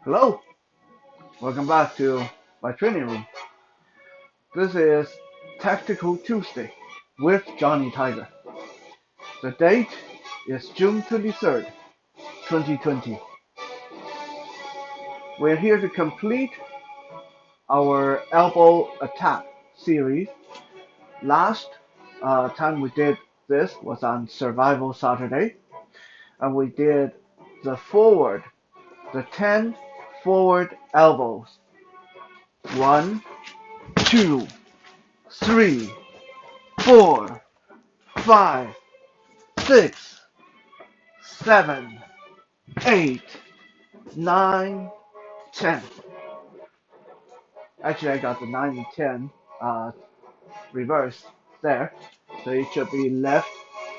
Hello, welcome back to my training room. This is Tactical Tuesday with Johnny Tiger. The date is June 23rd, 2020. We're here to complete our elbow attack series. Last time we did this was on Survival Saturday, and we did the 10 forward elbows. 1, 2, 3, 4, 5, 6, 7, 8, 9, 10. Actually, I got the 9 and 10 reversed there. So it should be left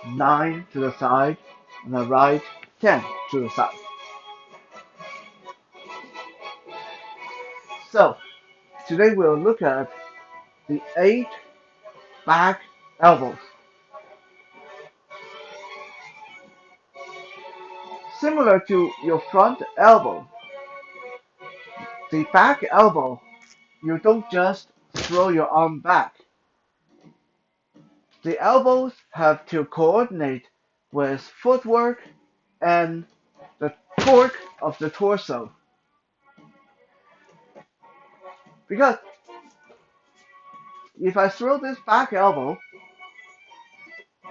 9 to the side and the right 10 to the side. So today we'll look at the 8 back elbows. Similar to your front elbow, the back elbow, you don't just throw your arm back. The elbows have to coordinate with footwork and the torque of the torso. Because if I throw this back elbow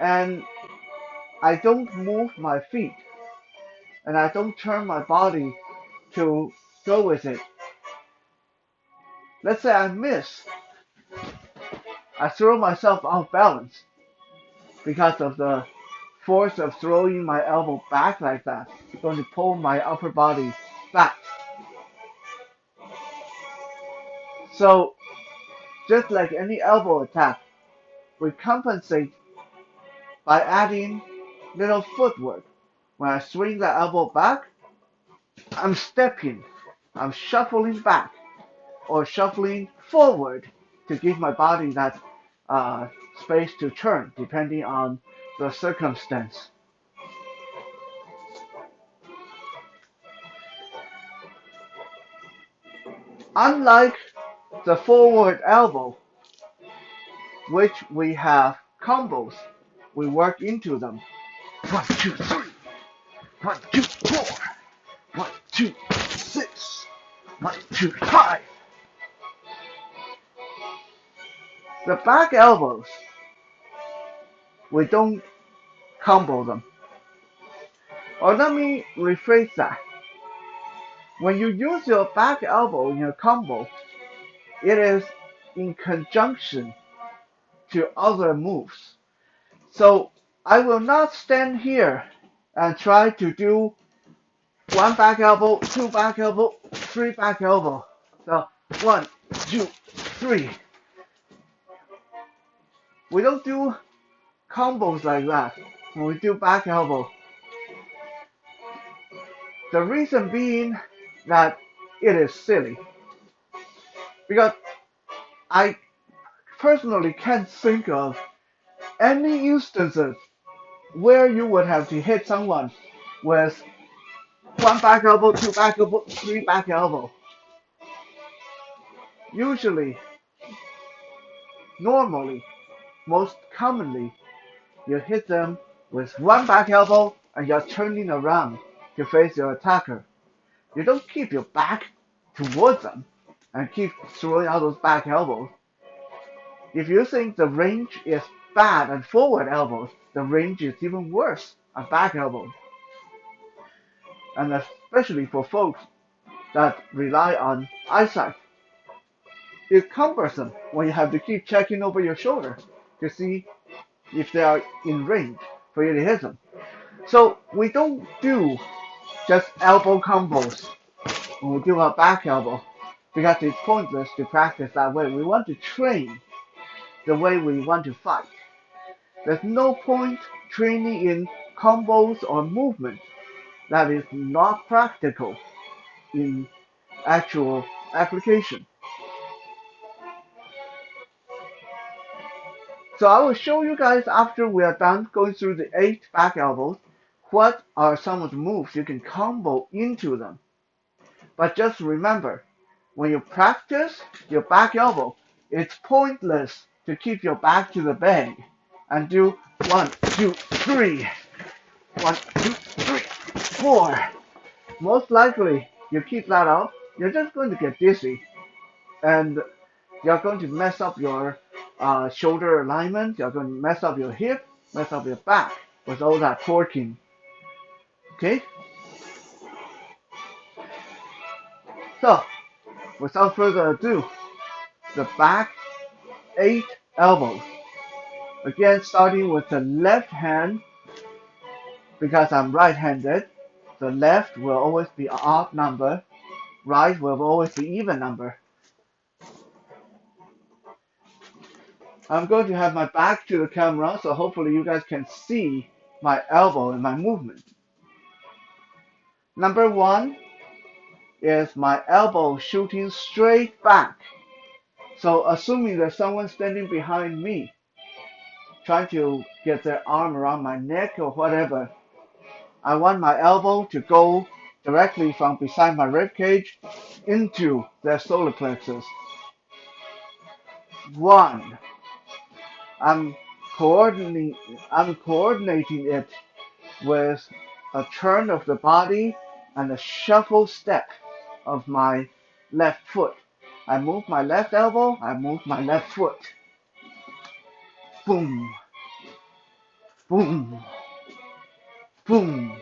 and I don't move my feet and I don't turn my body to go with it, let's say I miss, I throw myself off balance because of the force of throwing my elbow back like that. It's going to pull my upper body back. So just like any elbow attack, we compensate by adding little footwork. When I swing the elbow back, I'm stepping, I'm shuffling back or shuffling forward to give my body that space to turn depending on the circumstance. Unlike the forward elbow, which we have combos, we work into them. 1, 2, 3, 1, 2, 4, 1, 2, 6, 1, 2, 5. The back elbows, we don't combo them. Or let me rephrase that. When you use your back elbow in your combo, it is in conjunction to other moves. So I will not stand here and try to do 1 back elbow, 2 back elbow, 3 back elbow. So 1, 2, 3. We don't do combos like that when we do back elbow. The reason being that it is silly. Because I personally can't think of any instances where you would have to hit someone with 1 back elbow, 2 back elbow, 3 back elbow. Usually, normally, most commonly, you hit them with 1 back elbow and you're turning around to face your attacker. You don't keep your back towards them and keep throwing out those back elbows. If you think the range is bad on forward elbows, the range is even worse on back elbows. And especially for folks that rely on eyesight. It's cumbersome when you have to keep checking over your shoulder to see if they are in range for you to hit them. So we don't do just elbow combos when we do our back elbow because it's pointless to practice that way. We want to train the way we want to fight. There's no point training in combos or movement that is not practical in actual application. So I will show you guys after we are done going through the 8 back elbows, what are some of the moves you can combo into them. But just remember, when you practice your back elbow, it's pointless to keep your back to the bag and do 1, 2, 3, 1, 2, 3, 4. Most likely, you keep that up, you're just going to get dizzy and you're going to mess up your shoulder alignment, you're going to mess up your hip, mess up your back with all that torquing. Okay? So, without further ado, the back 8 elbows. Again, starting with the left hand, because I'm right-handed, the left will always be an odd number, right will always be even number. I'm going to have my back to the camera, so hopefully you guys can see my elbow and my movement. Number 1 is my elbow shooting straight back. So assuming there's someone standing behind me, trying to get their arm around my neck or whatever, I want my elbow to go directly from beside my rib cage into their solar plexus. 1. I'm coordinating it with a turn of the body and a shuffle step of my left foot. I move my left elbow, I move my left foot. Boom, boom, boom.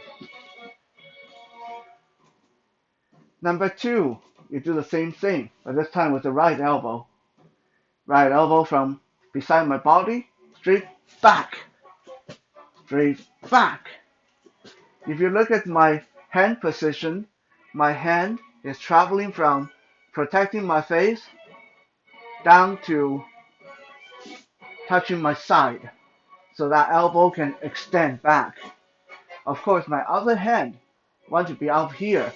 Number 2, you do the same thing, but this time with the right elbow. Right elbow from beside my body, straight back, straight back. If you look at my hand position, my hand is traveling from protecting my face down to touching my side, so that elbow can extend back. Of course, my other hand wants to be out here,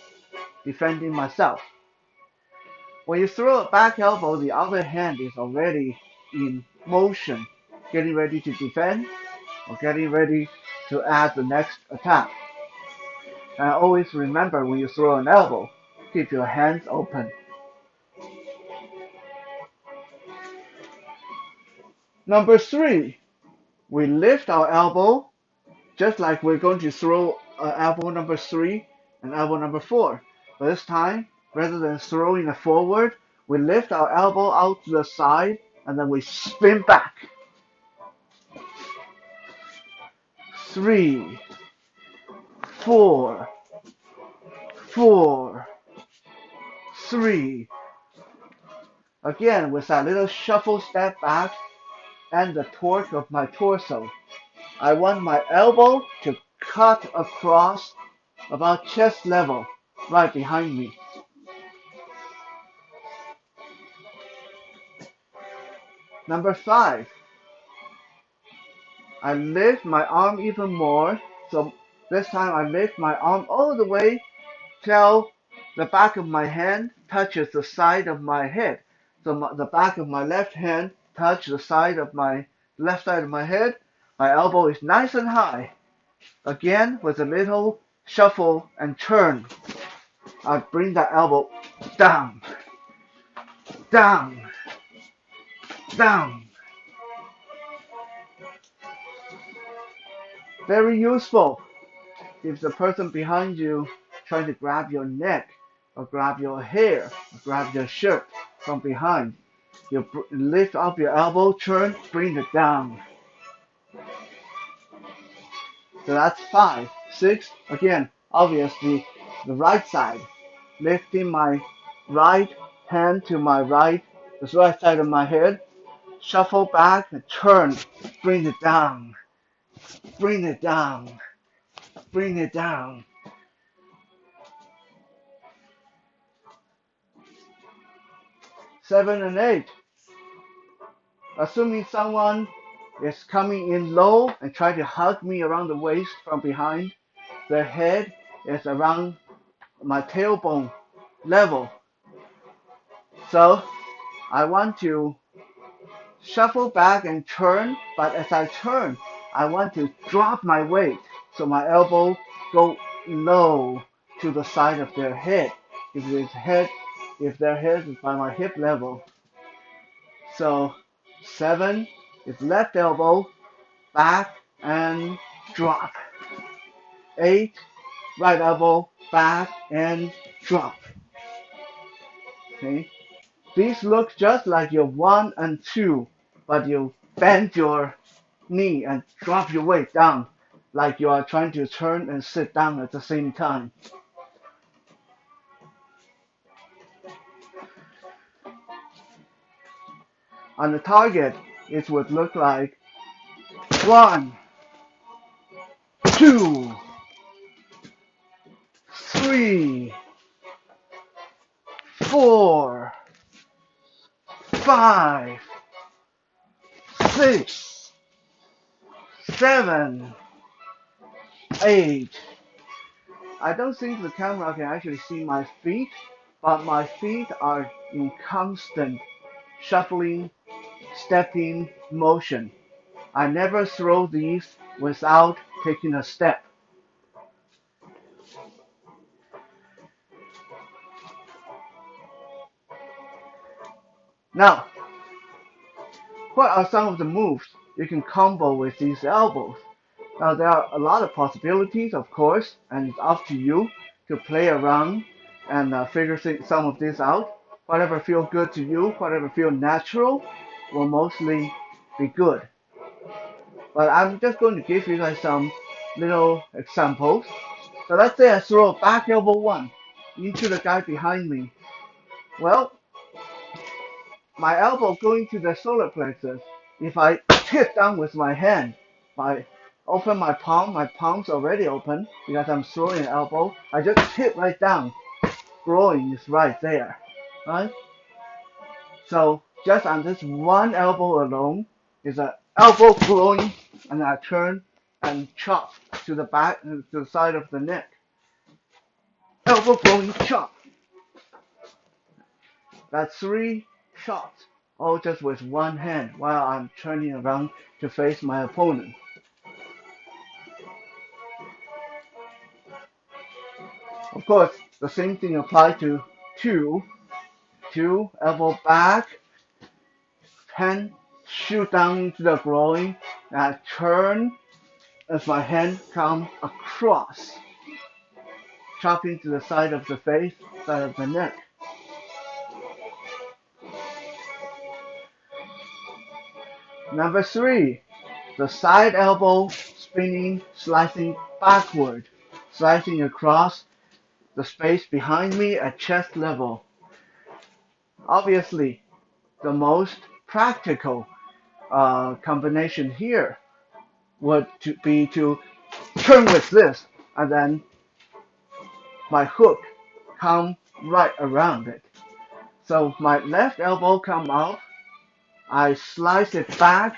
defending myself. When you throw a back elbow, the other hand is already in motion, getting ready to defend or getting ready to add the next attack. And always remember, when you throw an elbow, keep your hands open. Number 3, we lift our elbow just like we're going to throw elbow number 3 and elbow number 4. But this time, rather than throwing it forward, we lift our elbow out to the side and then we spin back. 3, 4, 4, 3. Again, with that little shuffle step back and the torque of my torso, I want my elbow to cut across about chest level right behind me. Number 5, I lift my arm even more. So this time I lift my arm all the way till the back of my hand touches the side of my head. So the back of my left hand touches the side of my left side of my head. My elbow is nice and high. Again, with a little shuffle and turn, I bring that elbow down, down, down. Very useful if the person behind you trying to grab your neck or grab your hair or grab your shirt from behind. You lift up your elbow, turn, bring it down. So that's 5. 6, again, obviously the right side. Lifting my right hand to my right, the right side of my head. Shuffle back and turn, bring it down. Bring it down. Bring it down. 7 and 8. Assuming someone is coming in low and trying to hug me around the waist from behind, their head is around my tailbone level. So I want to shuffle back and turn, but as I turn, I want to drop my weight so my elbow go low to the side of their head. if their head is by my hip level. So 7 is left elbow, back and drop. 8, right elbow, back and drop. Okay. These look just like your 1 and 2, but you bend your knee and drop your weight down like you are trying to turn and sit down at the same time. On the target, it would look like 1, 2, 3, 4, 5, 6, 7, 8. I don't think the camera can actually see my feet, but my feet are in constant shuffling, stepping motion. I never throw these without taking a step. Now, what are some of the moves you can combo with these elbows? Now, there are a lot of possibilities, of course, and it's up to you to play around and figure some of this out. Whatever feels good to you, whatever feels natural, will mostly be good. But I'm just going to give you guys some little examples. So let's say I throw a back elbow 1 into the guy behind me. Well, my elbow going to the solar plexus. If I hit down with my hand, I open my palm's already open because I'm throwing an elbow. I just hit right down. Groin is right there, right? So just on this one elbow alone is an elbow groin, and I turn and chop to the back, to the side of the neck. Elbow groin chop. That's 3 shots, all just with one hand while I'm turning around to face my opponent. Of course, the same thing applies to 2. 2, elbow back, hand shoot down into the groin, and I turn as my hand comes across, chopping to the side of the face, side of the neck. Number 3, the side elbow spinning, slicing backward, slicing across the space behind me at chest level. Obviously, the most practical combination here would be to turn with this, and then my hook come right around it. So my left elbow come out, I slice it back,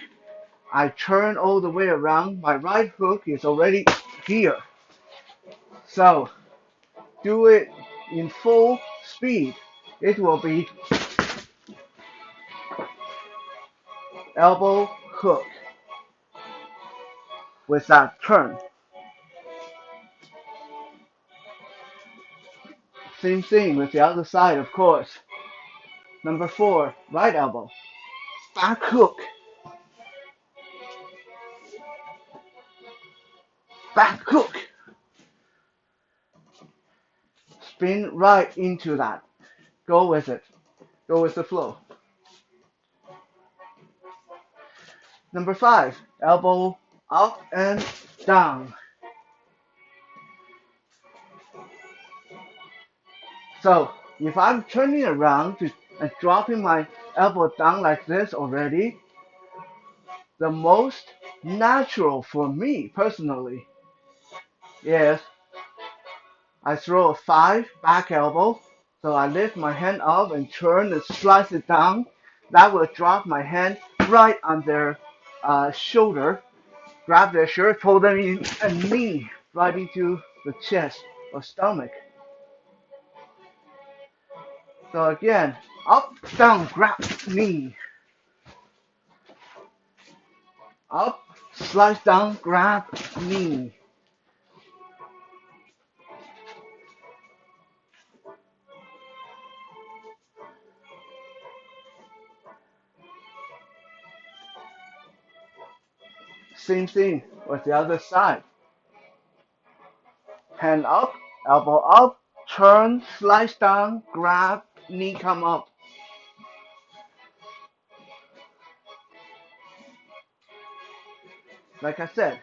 I turn all the way around, my right hook is already here. So do it in full speed. It will be elbow hook with that turn. Same thing with the other side, of course. Number 4, right elbow, back hook, back hook. Spin right into that. Go with it. Go with the flow. Number 5, elbow up and down. So if I'm turning around and dropping my elbow down like this already, the most natural for me personally is I throw a 5 back elbow. So I lift my hand up and turn and slice it down. That will drop my hand right on their shoulder, grab their shirt, pull them in, and knee right into the chest or stomach. So again, up, down, grab, knee. Up, slice down, grab, knee. Same thing with the other side. Hand up, elbow up, turn, slice down, grab, knee come up. Like I said,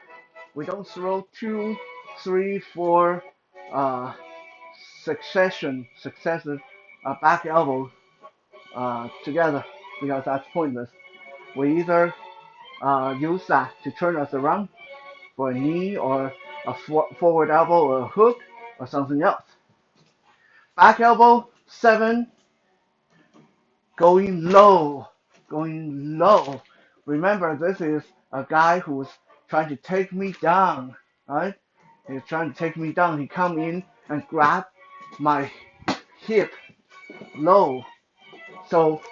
we don't throw 2, 3, 4 uh, successive back elbows together because that's pointless. We either use that to turn us around for a knee or a forward elbow or a hook or something else. Back elbow, 7, going low, going low. Remember, this is a guy who's trying to take me down, right? He's trying to take me down. He come in and grab my hip low. So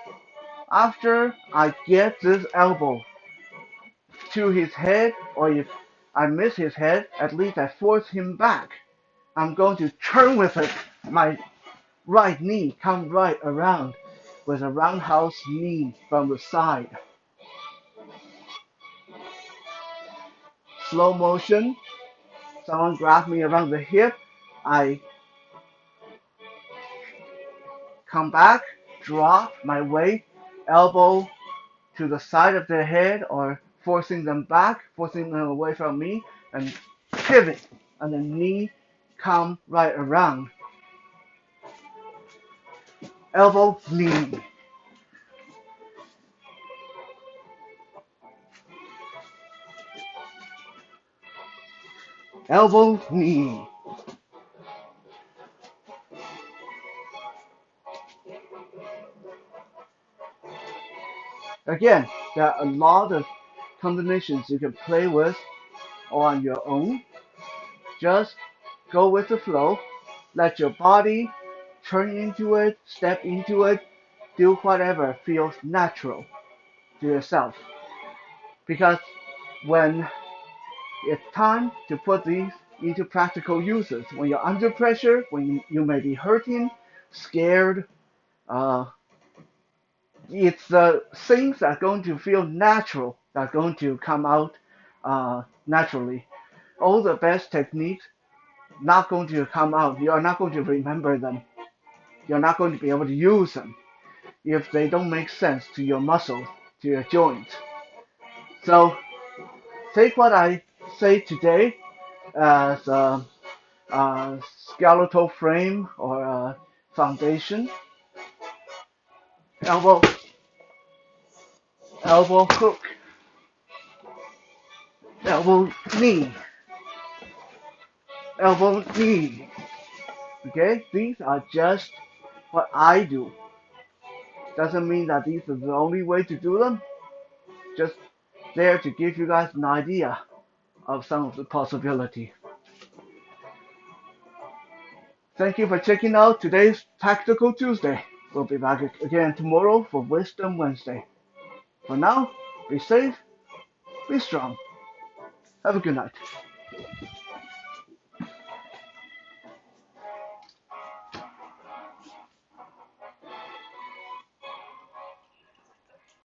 after I get this elbow to his head, or if I miss his head, at least I force him back. I'm going to turn with it. My right knee come right around with a roundhouse knee from the side. Slow motion. Someone grab me around the hip. I come back, drop my weight, elbow to the side of their head or forcing them back, forcing them away from me, and pivot, and the knee come right around. Elbow, knee. Elbow, knee. Again, there are a lot of combinations you can play with on your own. Just go with the flow. Let your body turn into it, step into it, do whatever feels natural to yourself. Because when it's time to put these into practical uses, when you're under pressure, when you may be hurting, scared, uh, it's the things that are going to feel natural that are going to come out naturally. All the best techniques not going to come out. You are not going to remember them. You're not going to be able to use them if they don't make sense to your muscles, to your joints. So take what I say today as a skeletal frame or a foundation. Elbow, elbow hook, elbow knee, elbow knee. Okay, these are just what I do. Doesn't mean that these are the only way to do them. Just there to give you guys an idea of some of the possibility. Thank you for checking out today's Tactical Tuesday. We'll be back again tomorrow for Wisdom Wednesday. For now, be safe, be strong. Have a good night.